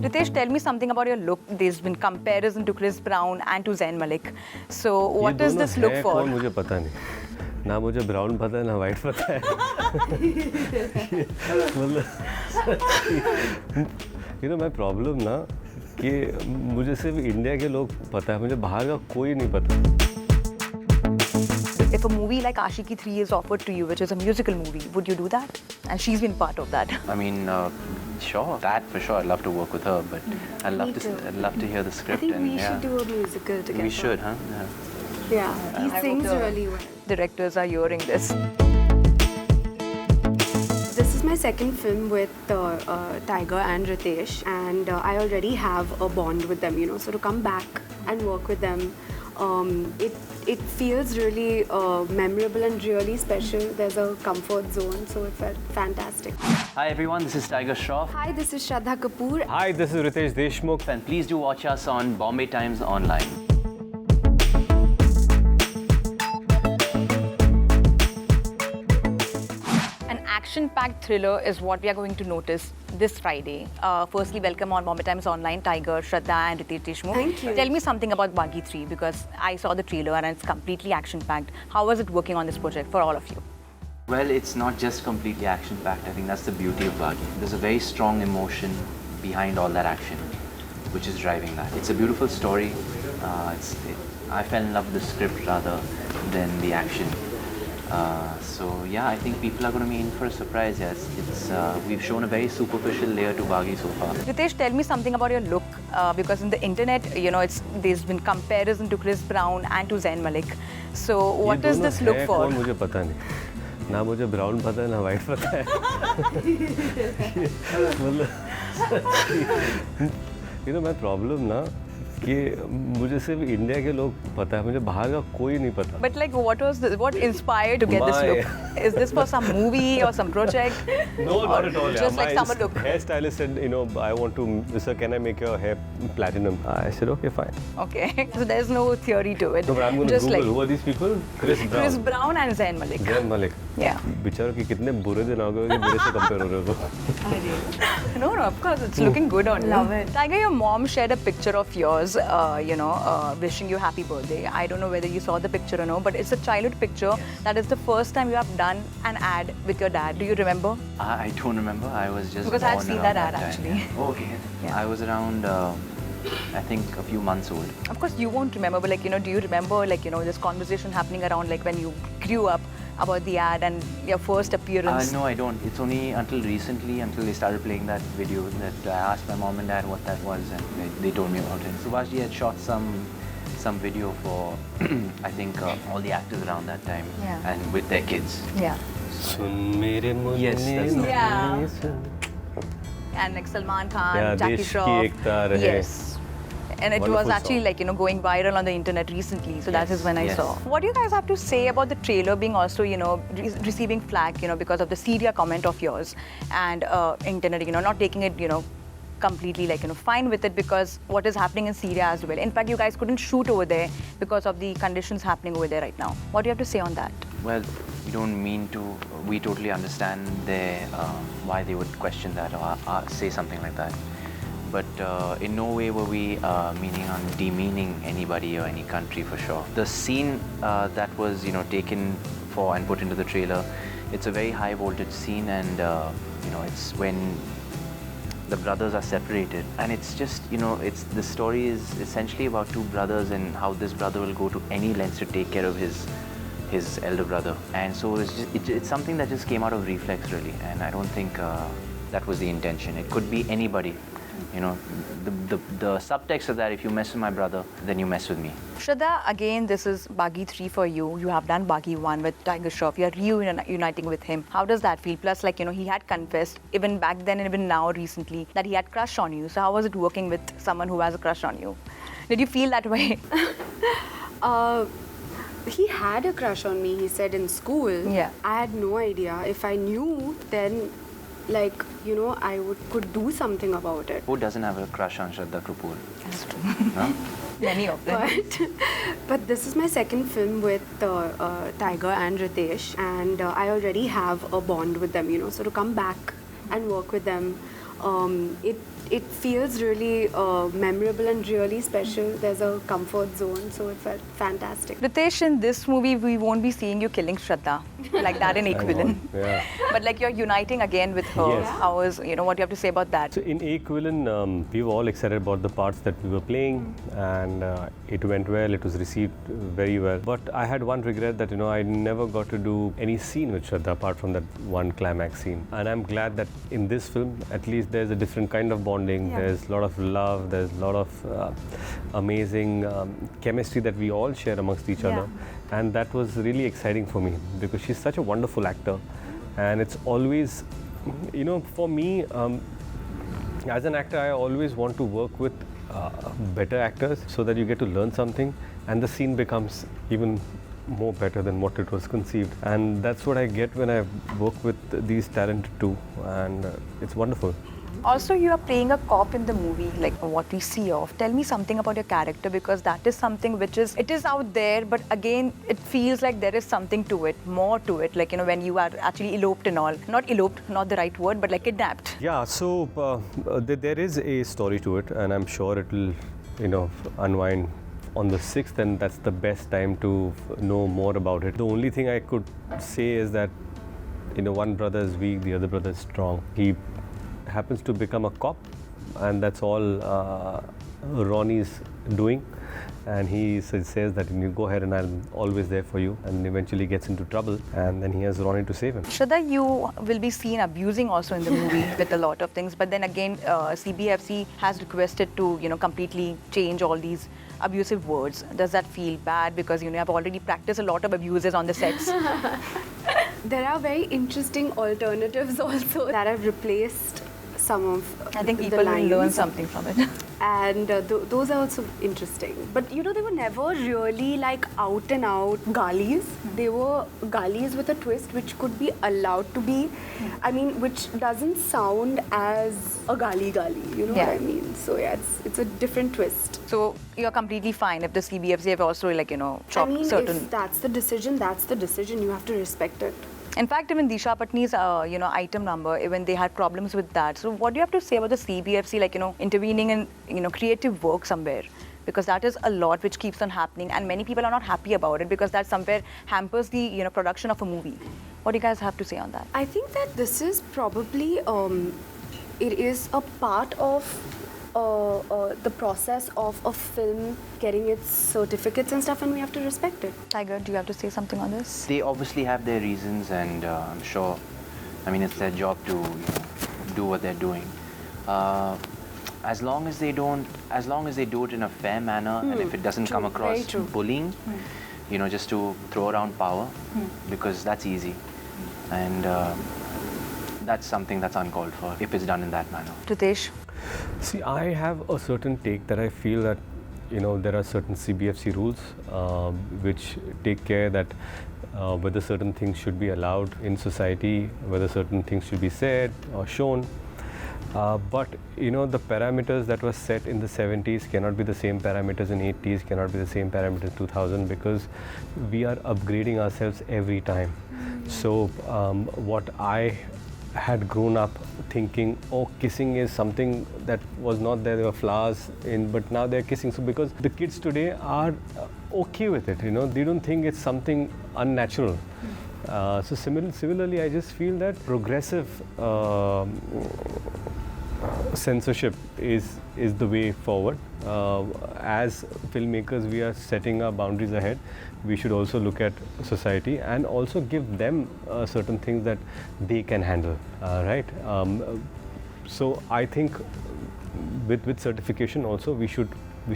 Ritesh, tell me something about your look. There's been comparison to Chris Brown and to Zayn Malik. So what is this look for? कौन मुझे पता नहीं, ना मुझे brown पता है ना वाइट पता है। मतलब मैं प्रॉब्लम ना कि मुझे सिर्फ इंडिया के लोग पता है, मुझे बाहर का कोई नहीं पता। If a movie like Ashiki 3 is offered to you, which is a musical movie, would you do that? And she's been part of that. I mean, sure, that for sure. I'd love to work with her, but I'd love to hear the script. I think and we should do a musical together. We should, huh? Yeah, he sings really well. Directors are hearing this. This is my second film with Tiger and Ritesh, and I already have a bond with them, So to come back and work with them, it feels really memorable and really special. There's a comfort zone, so it felt fantastic. Hi everyone, this is Tiger Shroff. Hi, this is Shraddha Kapoor. Hi, this is Ritesh Deshmukh. And please do watch us on Bombay Times Online. An action-packed thriller is what we are going to notice this Friday. Firstly, welcome on Bombay Times Online, Tiger, Shraddha and Ritesh Deshmukh. Thank you. Tell me something about Baghi 3 because I saw the trailer and it's completely action-packed. How was it working on this project for all of you? Well, it's not just completely action-packed. I think that's the beauty of Baghi. There's a very strong emotion behind all that action, which is driving that. It's a beautiful story. I fell in love with the script rather than the action. So yeah, I think people are going to be in for a surprise. Yes, we've shown a very superficial layer to Baghi so far. Ritesh, tell me something about your look because in the internet, there's been comparison to Chris Brown and to Zayn Malik. So what is this look for? कौन मुझे पता नहीं, ना मुझे brown पता है ना white पता है। मतलब मैं प्रॉब्लम ना कि मुझे सिर्फ इंडिया के लोग पता है, मुझे बाहर का कोई नहीं पता। But like, what inspired to get this look? Is this for some movie or some project? No, not at all. Just like summer look. Hairstylist said, I want to, sir, can I make your hair platinum? I said, okay, fine. Okay, so there's no theory to it. No, but I'm going to Just Google, like who are these people? Chris Brown. Chris Brown and Zayn Malik. Zayn Malik. Yeah. बेचारों के कितने बुरे दिन आ गए कि मेरे से compare हो रहे हो। No, of course, it's looking good on you. Love it. Tiger, your mom shared a picture of yours, wishing you happy birthday. I don't know whether you saw the picture or no, but it's a childhood picture. Yes. That is the first time you have done an ad with your dad. Do you remember? I don't remember. I was just because born I've seen around that ad time. actually. Oh, okay. Yeah. I was around, I think, a few months old. Of course, you won't remember, but do you remember this conversation happening around when you grew up about the ad and your first appearance? No, I don't. It's only until recently, until they started playing that video, that I asked my mom and dad what that was, and they told me about it. Subhashji had shot some video for, I think, all the actors around that time, and with their kids. Yeah. Yes, that's the yeah. And like Salman Khan, Jackie Shroff. Yes. And it was actually going viral on the internet recently. So that is when I saw. What do you guys have to say about the trailer being also, receiving flack, because of the Syria comment of yours and internet, not taking it, completely fine with it because what is happening in Syria as well. In fact, you guys couldn't shoot over there because of the conditions happening over there right now. What do you have to say on that? Well, we don't mean to. We totally understand why they would question that or say something like that. But in no way were we meaning on demeaning anybody or any country for sure. The scene that was taken for and put into the trailer, it's a very high voltage scene, and it's when the brothers are separated, and it's just the story is essentially about two brothers and how this brother will go to any lengths to take care of his elder brother, and so it's something that just came out of reflex really, and I don't think that was the intention. It could be anybody. The subtext of that, if you mess with my brother, then you mess with me. Shraddha, again, this is Baghi 3 for you. You have done Baghi 1 with Tiger Shroff. You're reuniting with him. How does that feel? Plus, he had confessed, even back then and even now recently, that he had crush on you. So how was it working with someone who has a crush on you? Did you feel that way? He had a crush on me, he said, in school. Yeah. I had no idea. If I knew, then I could do something about it. Who doesn't have a crush on Shraddha Kapoor? That's true. No? Many of them. But this is my second film with Tiger and Ritesh, and I already have a bond with them, So to come back and work with them, It feels really memorable and really special. There's a comfort zone, so it felt fantastic. Ritesh, in this movie, we won't be seeing you killing Shraddha like that in Equivalent. Yeah. But like you're uniting again with her. Yes. How is, what do you have to say about that? So in Equivalent, we were all excited about the parts that we were playing, and it went well. It was received very well. But I had one regret that I never got to do any scene with Shraddha apart from that one climax scene. And I'm glad that in this film, at least there's a different kind of bonding. Yeah. There's a lot of love. There's a lot of amazing chemistry that we all share amongst each other. And that was really exciting for me because she's such a wonderful actor. And it's always, for me, as an actor, I always want to work with better actors so that you get to learn something and the scene becomes even more better than what it was conceived. And that's what I get when I work with these talented two, and it's wonderful. Also, you are playing a cop in the movie, like what we see of. Tell me something about your character, because that is something which is, it is out there, but again, it feels like there is something to it, more to it. Like, when you are actually eloped and all. Not eloped, not the right word, but like kidnapped. Yeah, so there is a story to it, and I'm sure it will, unwind on the 6th, and that's the best time to know more about it. The only thing I could say is that, one brother is weak, the other brother is strong. He happens to become a cop, and that's all Ronnie's doing. And he says that you go ahead and I'm always there for you, and eventually gets into trouble, and then he has Ronnie to save him. Shraddha, you will be seen abusing also in the movie with a lot of things, but then again, CBFC has requested to, completely change all these abusive words. Does that feel bad? Because, I've already practiced a lot of abuses on the sets. There are very interesting alternatives also that have replaced some of I think the people will lines. learn something from it. And those are also interesting. But they were never really like out and out galis. They were galis with a twist which could be allowed to be, which doesn't sound as a gali. You know what I mean? So yeah, it's a different twist. So you're completely fine if the CBFC have also chopped certain. If that's the decision, that's the decision. You have to respect it. In fact, even Disha Patni's, item number, even they had problems with that. So what do you have to say about the CBFC, intervening in, creative work somewhere? Because that is a lot which keeps on happening, and many people are not happy about it because that somewhere hampers the, production of a movie. What do you guys have to say on that? I think that this is probably, it is a part of the process of a film getting its certificates and stuff, and we have to respect it. Tiger, do you have to say something on this? They obviously have their reasons, and I'm sure, it's their job to do what they're doing. As long as they do it in a fair manner, and if it doesn't come across bullying, just to throw around power, because that's easy, and that's something that's uncalled for if it's done in that manner. Ritesh? See, I have a certain take that I feel that, there are certain CBFC rules which take care that whether certain things should be allowed in society, whether certain things should be said or shown. But, the parameters that were set in the 70s cannot be the same parameters in 80s, cannot be the same parameters in 2000, because we are upgrading ourselves every time. So what I had grown up thinking, kissing is something that was not there were flowers in, but now they're kissing. So because the kids today are okay with it, they don't think it's something unnatural. So similarly, I just feel that progressive censorship is the way forward. As filmmakers, we are setting our boundaries ahead. We should also look at society and also give them certain things that they can handle, right? So I think with certification also we should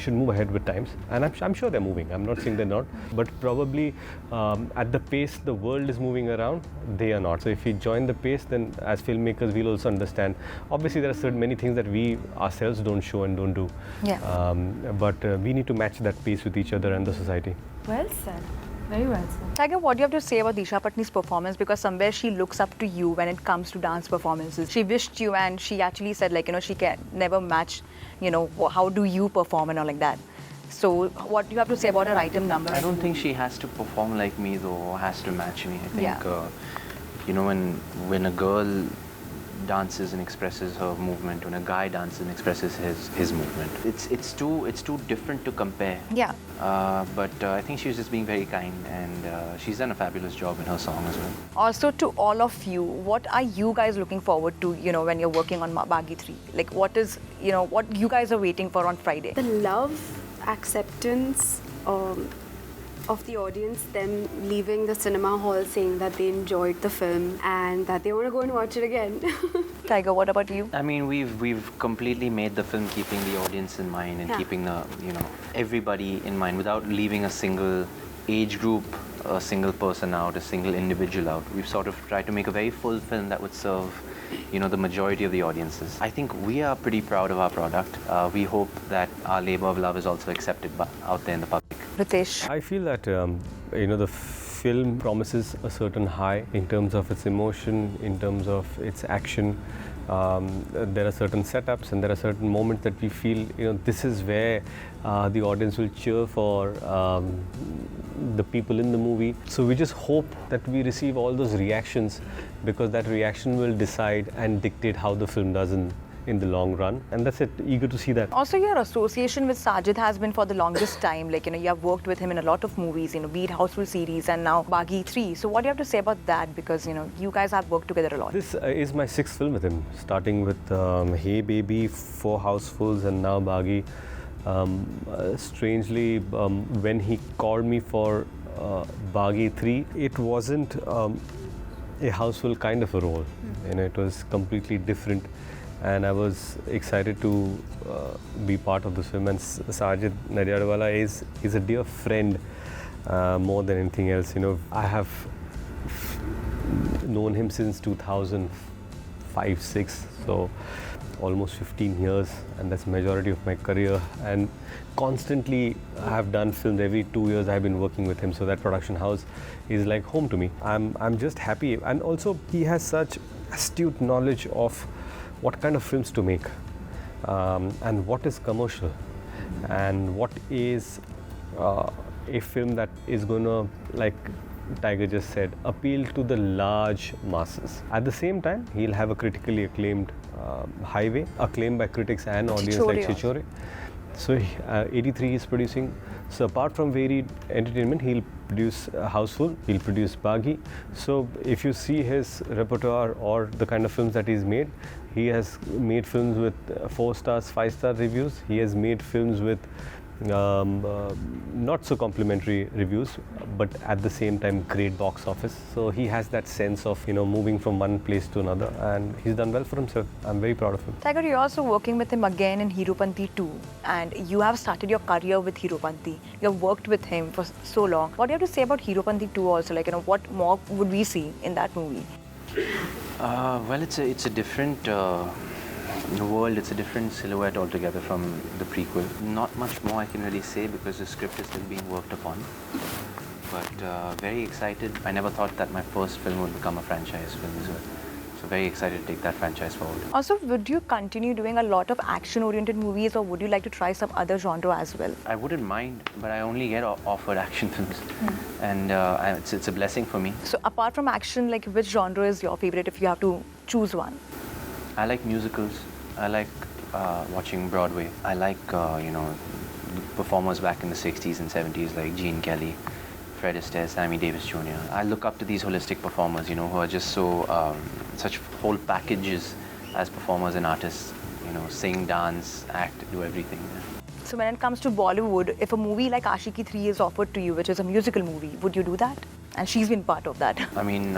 move ahead with times, and I'm sure they're moving. I'm not saying they're not, but probably at the pace the world is moving around, they are not. So if we join the pace, then as filmmakers we'll also understand. Obviously there are many things that we ourselves don't show and don't do. Yeah. But we need to match that pace with each other and the society. Well said. Very well said. Tiger, what do you have to say about Disha Patni's performance? Because somewhere she looks up to you when it comes to dance performances. She wished you, and she actually said, she can never match, how do you perform and all like that. So what do you have to say about her item number? I don't think she has to perform like me, though, or has to match me. I think, when a girl dances and expresses her movement, when a guy dances and expresses his movement. It's too different to compare. Yeah. But I think she was just being very kind, and she's done a fabulous job in her song as well. Also, to all of you, what are you guys looking forward to, when you're working on Baghi 3? Like, what is, what you guys are waiting for on Friday? The love, acceptance of the audience, them leaving the cinema hall saying that they enjoyed the film and that they want to go and watch it again. Tiger, what about you? I mean, we've completely made the film keeping the audience in mind and keeping the everybody in mind without leaving a single age group, a single person out, a single individual out. We've sort of tried to make a very full film that would serve the majority of the audiences. I think we are pretty proud of our product. We hope that our labor of love is also accepted out there in the public. Ritesh? I feel that the film promises a certain high in terms of its emotion, in terms of its action. There are certain setups and there are certain moments that we feel this is where the audience will cheer for the people in the movie. So we just hope that we receive all those reactions, because that reaction will decide and dictate how the film does in the long run, and that's it. Eager to see that. Also, your association with Sajid has been for the longest time. Like, you have worked with him in a lot of movies, be it Houseful series and now Baghi 3. So what do you have to say about that? Because, you guys have worked together a lot. This is my 6th film with him, starting with Hey Baby, 4 Housefuls, and now Baghi. Strangely, when he called me for Baghi 3, it wasn't a houseful kind of a role. It was completely different. And I was excited to be part of this film. And Sajid Nadiadwala is a dear friend more than anything else. I have known him since 2005-06, so almost 15 years, and that's the majority of my career. And constantly, I have done films. Every 2 years, I've been working with him. So that production house is like home to me. I'm just happy, and also he has such astute knowledge of what kind of films to make, and what is commercial, and what is a film that is going to, like Tiger just said, appeal to the large masses. At the same time, he'll have a critically acclaimed highway, acclaimed by critics and audience like Chichore. So 83 is producing. So apart from varied entertainment, he'll produce Houseful, he'll produce Baghi. So if you see his repertoire or the kind of films that he's made, he has made films with 4 stars, 5-star reviews. He has made films with not so complimentary reviews, but at the same time great box office. So he has that sense of moving from one place to another, and he's done well for himself. I'm very proud of him. Tiger, you're also working with him again in Heropanti 2, and you have started your career with Heropanti. You have worked with him for so long. What do you have to say about Heropanti 2 also? Like, what more would we see in that movie? Well, it's a different world. It's a different silhouette altogether from the prequel. Not much more I can really say because the script is still being worked upon. But very excited. I never thought that my first film would become a franchise film as well. So very excited to take that franchise forward. Also, would you continue doing a lot of action-oriented movies, or would you like to try some other genre as well? I wouldn't mind, but I only get offered action films, and it's a blessing for me. So apart from action, like, which genre is your favorite if you have to choose one? I like musicals. I like watching Broadway. I like performers back in the 60s and 70s like Gene Kelly, Fred Astaire, Sammy Davis Jr. I look up to these holistic performers, who are just so such whole packages as performers and artists. Sing, dance, act, do everything. So when it comes to Bollywood, if a movie like Ashiki 3 is offered to you, which is a musical movie, would you do that? And she's been part of that. I mean,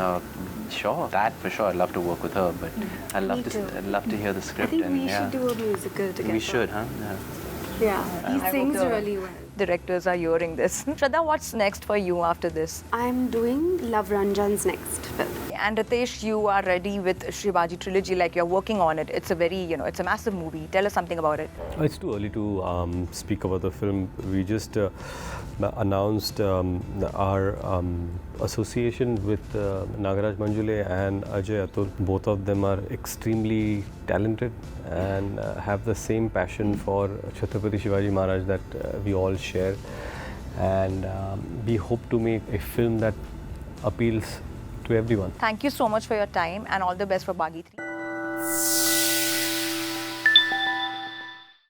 sure, that for sure. I'd love to work with her, but I'd love to hear the script. I think we should do a musical together. We should, huh? Yeah, he sings really well. Directors are hearing this. Shraddha, what's next for you after this? I'm doing Love Ranjan's next film. And Ritesh, you are ready with Shivaji trilogy, like you're working on it. It's a very, it's a massive movie. Tell us something about it. It's too early to speak about the film. We just announced our association with Nagaraj Manjule and Ajay Atul. Both of them are extremely talented and have the same passion for Chhatrapati Shivaji Maharaj that we all share. And we hope to make a film that appeals to everyone. Thank you so much for your time and all the best for Baghi 3. Bye.